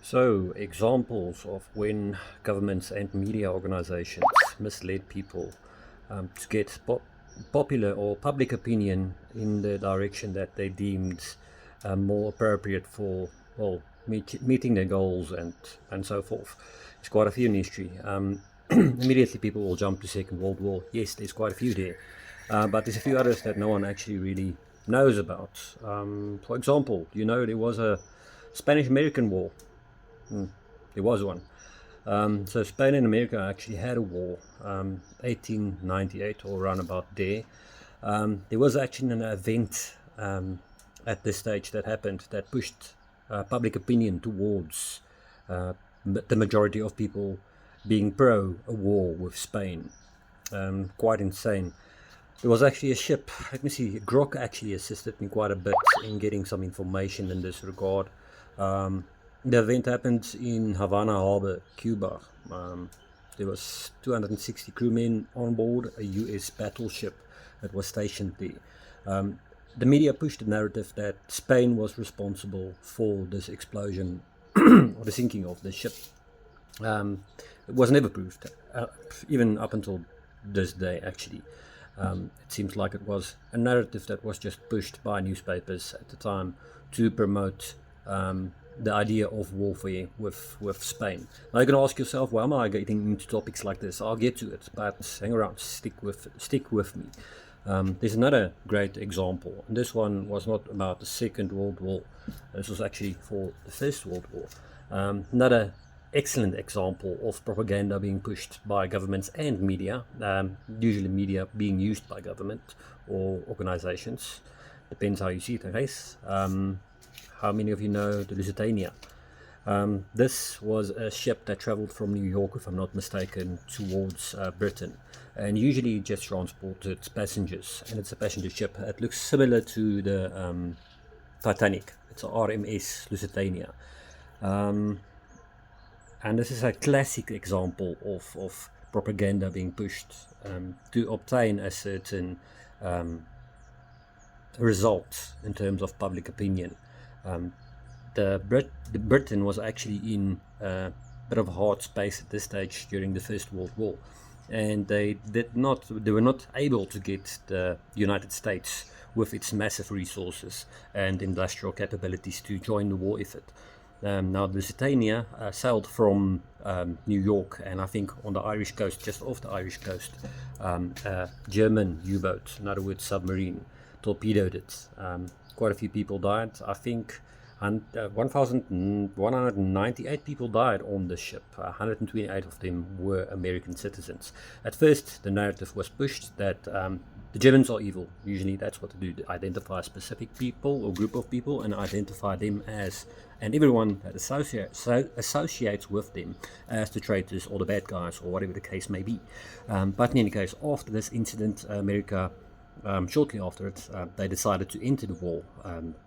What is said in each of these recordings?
So, examples of when governments and media organizations misled people to get popular or public opinion in the direction that they deemed more appropriate for, well, meeting their goals and so forth. There's quite a few in history. Immediately, people will jump to Second World War. Yes, there's quite a few there, but there's a few others that no one actually really knows about. For example, there was a Spanish-American War. There was one. So Spain and America actually had a war, 1898 or around about there. There was actually an event at this stage that happened that pushed public opinion towards the majority of people being pro a war with Spain. Quite insane. There was actually a ship. Let me see. Grok actually assisted me quite a bit in getting some information in this regard. The event happened in Havana Harbor, Cuba. There was 260 crewmen on board a U.S. battleship that was stationed there. The media pushed the narrative that Spain was responsible for this explosion or the sinking of the ship. It was never proved, even up until this day, actually. It seems like it was a narrative that was just pushed by newspapers at the time to promote the idea of warfare with Spain. Now you can ask yourself, why am I getting into topics like this? I'll get to it, but hang around, stick with me. There's another great example, and this one was not about the Second World War. This was actually for the First World War. Another excellent example of propaganda being pushed by governments and media, usually media being used by government or organizations. Depends how you see it, I guess. How many of you know the Lusitania? This was a ship that traveled from New York, if I'm not mistaken, towards Britain, and usually just transported passengers. And it's a passenger ship. It looks similar to the Titanic. It's a RMS Lusitania. And this is a classic example of propaganda being pushed to obtain a certain result in terms of public opinion. The Britain was actually in a bit of a hard space at this stage during the First World War, and they were not able to get the United States with its massive resources and industrial capabilities to join the war effort. Now the Lusitania sailed from New York, and I think on the Irish coast, just off the Irish coast, a German U-boat, in other words submarine, torpedoed it. Quite a few people died. I think 1,198 people died on the ship. 128 of them were American citizens. At first, the narrative was pushed that the Germans are evil. Usually that's what they do. They identify specific people or group of people and identify them as, and everyone that associates with them as the traitors or the bad guys or whatever the case may be. But in any case, after this incident, America shortly after it, they decided to enter the war,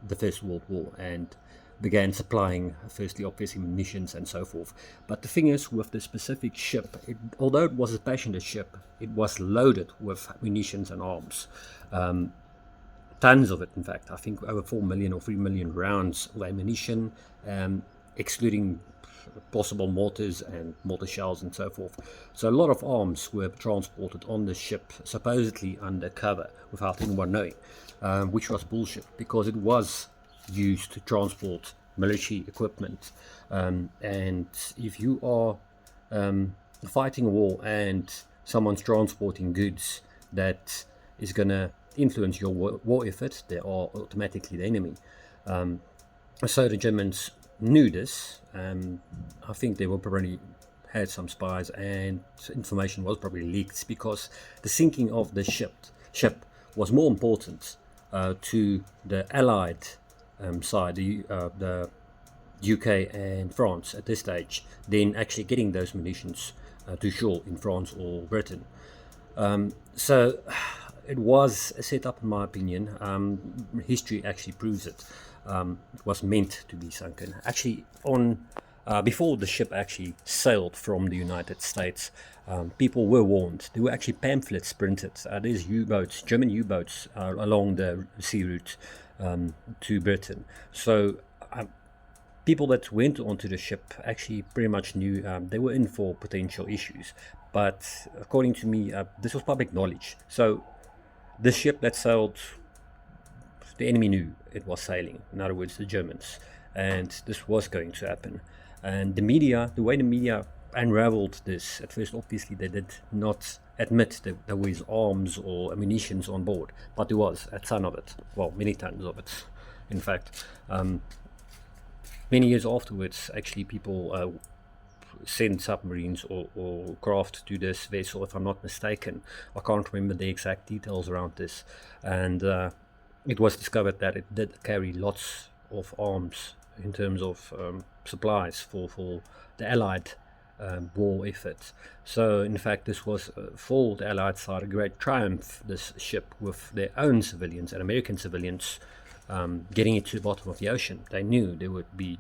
the First World War, and began supplying, firstly, obviously, munitions and so forth. But the thing is, with the specific ship, although it was a passenger ship, it was loaded with munitions and arms. Tons of it, in fact. I think over 4 million or 3 million rounds of ammunition, excluding possible mortars and mortar shells and so forth. So a lot of arms were transported on the ship, supposedly undercover, without anyone knowing, which was bullshit, because it was used to transport military equipment. And if you are fighting a war and someone's transporting goods that is going to influence your war effort, they are automatically the enemy. So the Germans knew this. I think they were probably had some spies, and information was probably leaked, because the sinking of the ship was more important to the Allied side, the UK and France at this stage, than actually getting those munitions to shore in France or Britain. So it was a setup, in my opinion. History actually proves it. It was meant to be sunken. Actually, before the ship actually sailed from the United States, people were warned. There were actually pamphlets printed. There's U-boats, German U-boats, along the sea route to Britain. So people that went onto the ship actually pretty much knew they were in for potential issues. But according to me, this was public knowledge. So the ship that sailed, the enemy knew it was sailing. In other words, the Germans. And this was going to happen. And the media, the way the media unraveled this, at first, obviously, they did not admit that there was arms or ammunitions on board. But there was a ton of it. Well, many tons of it, in fact. Many years afterwards, actually, people sent submarines or craft to this vessel, if I'm not mistaken. I can't remember the exact details around this. And it was discovered that it did carry lots of arms in terms of supplies for the Allied war effort. So, in fact, this was for the Allied side a great triumph, this ship, with their own civilians and American civilians getting it to the bottom of the ocean. They knew there would be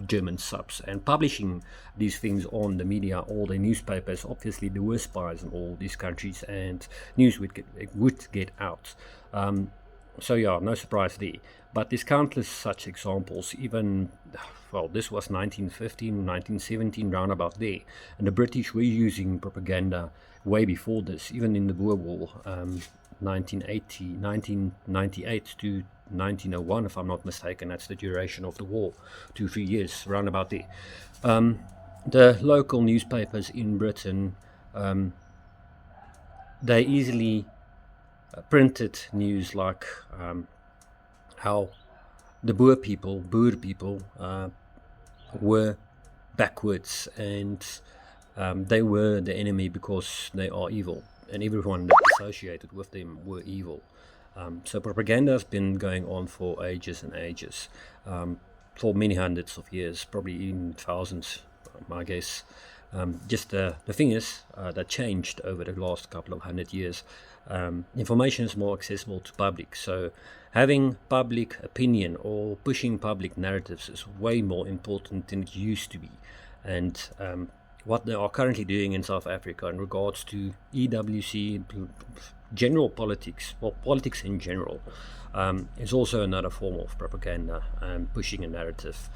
German subs, and publishing these things on the media, all the newspapers. Obviously, there were spies in all these countries, and news would get out. So yeah, no surprise there. But there's countless such examples. Even, well, this was 1915, 1917, round about there, and the British were using propaganda way before this, even in the Boer War, 1998 to 1901, if I'm not mistaken. That's the duration of the war, 2-3 years, round about there. The local newspapers in Britain, they easily printed news like how the Boer people were backwards, and they were the enemy because they are evil, and everyone that associated with them were evil. So propaganda has been going on for ages and ages, for many hundreds of years, probably even thousands, I guess. Just the thing is that changed over the last couple of 100 years. Information is more accessible to public, so having public opinion or pushing public narratives is way more important than it used to be. And what they are currently doing in South Africa in regards to EWC, general politics, or politics in general, is also another form of propaganda, pushing a narrative.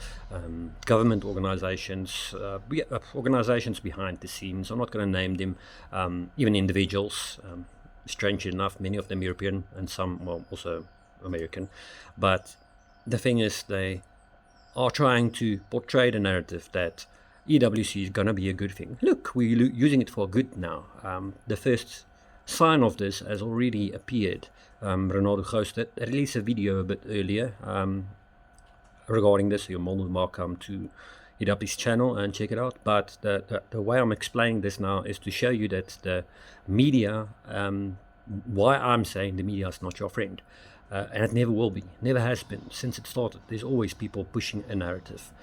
Government organizations, organizations behind the scenes, I'm not going to name them, even individuals, strangely enough, many of them European and some, well, also American. But the thing is, they are trying to portray the narrative that EWC is going to be a good thing. Look, we're using it for good now. The first sign of this has already appeared. Ronaldo Ghosted released a video a bit earlier regarding this. You're more than welcome to hit up his channel and check it out. But the way I'm explaining this now is to show you that the media, why I'm saying the media is not your friend. And it never will be, never has been since it started. There's always people pushing a narrative.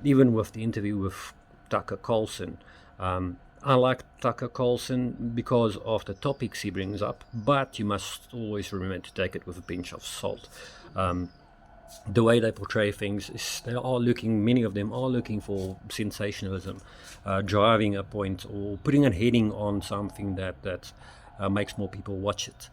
Even with the interview with Tucker Carlson, I like Tucker Carlson because of the topics he brings up, but you must always remember to take it with a pinch of salt. The way they portray things is many of them are looking for sensationalism, driving a point or putting a heading on something that makes more people watch it.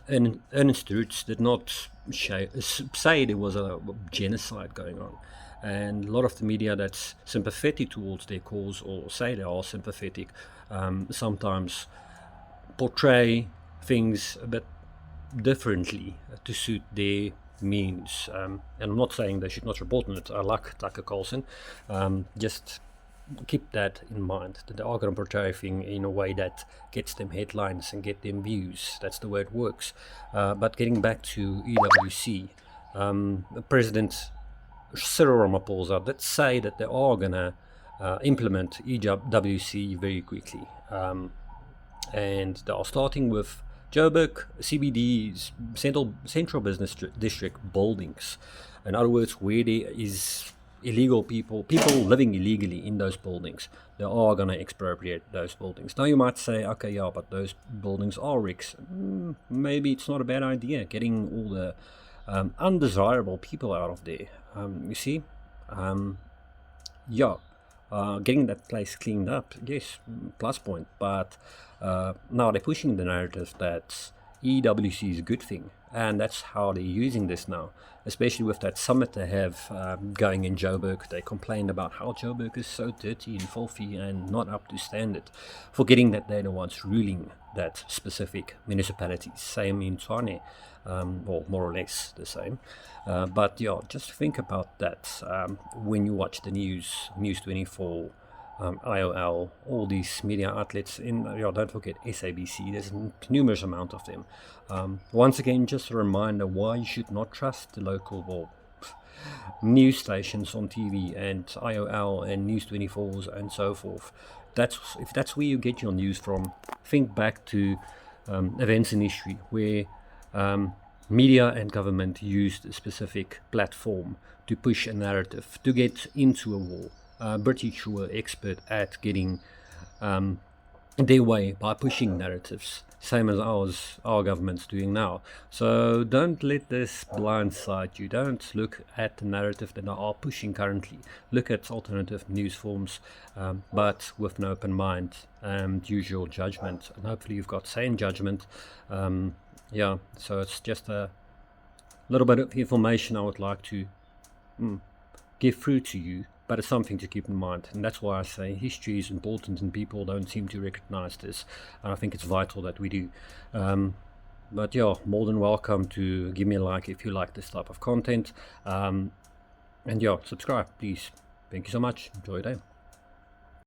And Ernest Roots did not say there was a genocide going on. And a lot of the media that's sympathetic towards their cause, or say they are sympathetic, sometimes portray things a bit differently to suit their means. And I'm not saying they should not report on it. I like Tucker Carlson. Just keep that in mind, that they are going to portray things in a way that gets them headlines and get them views. That's the way it works. But getting back to EWC, President Cyril Ramaphosa did say that they are going to implement EWC very quickly. And they are starting with Joburg, CBDs, Central Business District buildings. In other words, where there is illegal people living illegally in those buildings, they are going to expropriate those buildings. Now you might say, okay, yeah, but those buildings are RICS. Maybe it's not a bad idea getting all the undesirable people out of there. You see, getting that place cleaned up, yes, plus point. But now they're pushing the narrative that EWC is a good thing. and that's how they're using this now, especially with that summit they have going in Joburg. They complained about how Joburg is so dirty and filthy and not up to standard, forgetting that they're the ones ruling that specific municipality. Same in Tshwane, or more or less the same. But yeah, just think about that when you watch the news, News 24, IOL, all these media outlets. Don't forget SABC. There's numerous amount of them. Once again, just a reminder why you should not trust the local news stations on TV and IOL and News 24s and so forth. If that's where you get your news from, think back to events in history where media and government used a specific platform to push a narrative, to get into a war. British were expert at getting their way by pushing narratives, same as our government's doing now. So don't let this blindside you. Don't look at the narrative that they are pushing currently. Look at alternative news forms, but with an open mind and use your judgment. And hopefully you've got sane judgment. So it's just a little bit of information I would like to give through to you, but it's something to keep in mind. And that's why I say history is important and people don't seem to recognize this, and I think it's vital that we do. But yeah, more than welcome to give me a like if you like this type of content, and yeah, subscribe please. Thank you so much. Enjoy your day.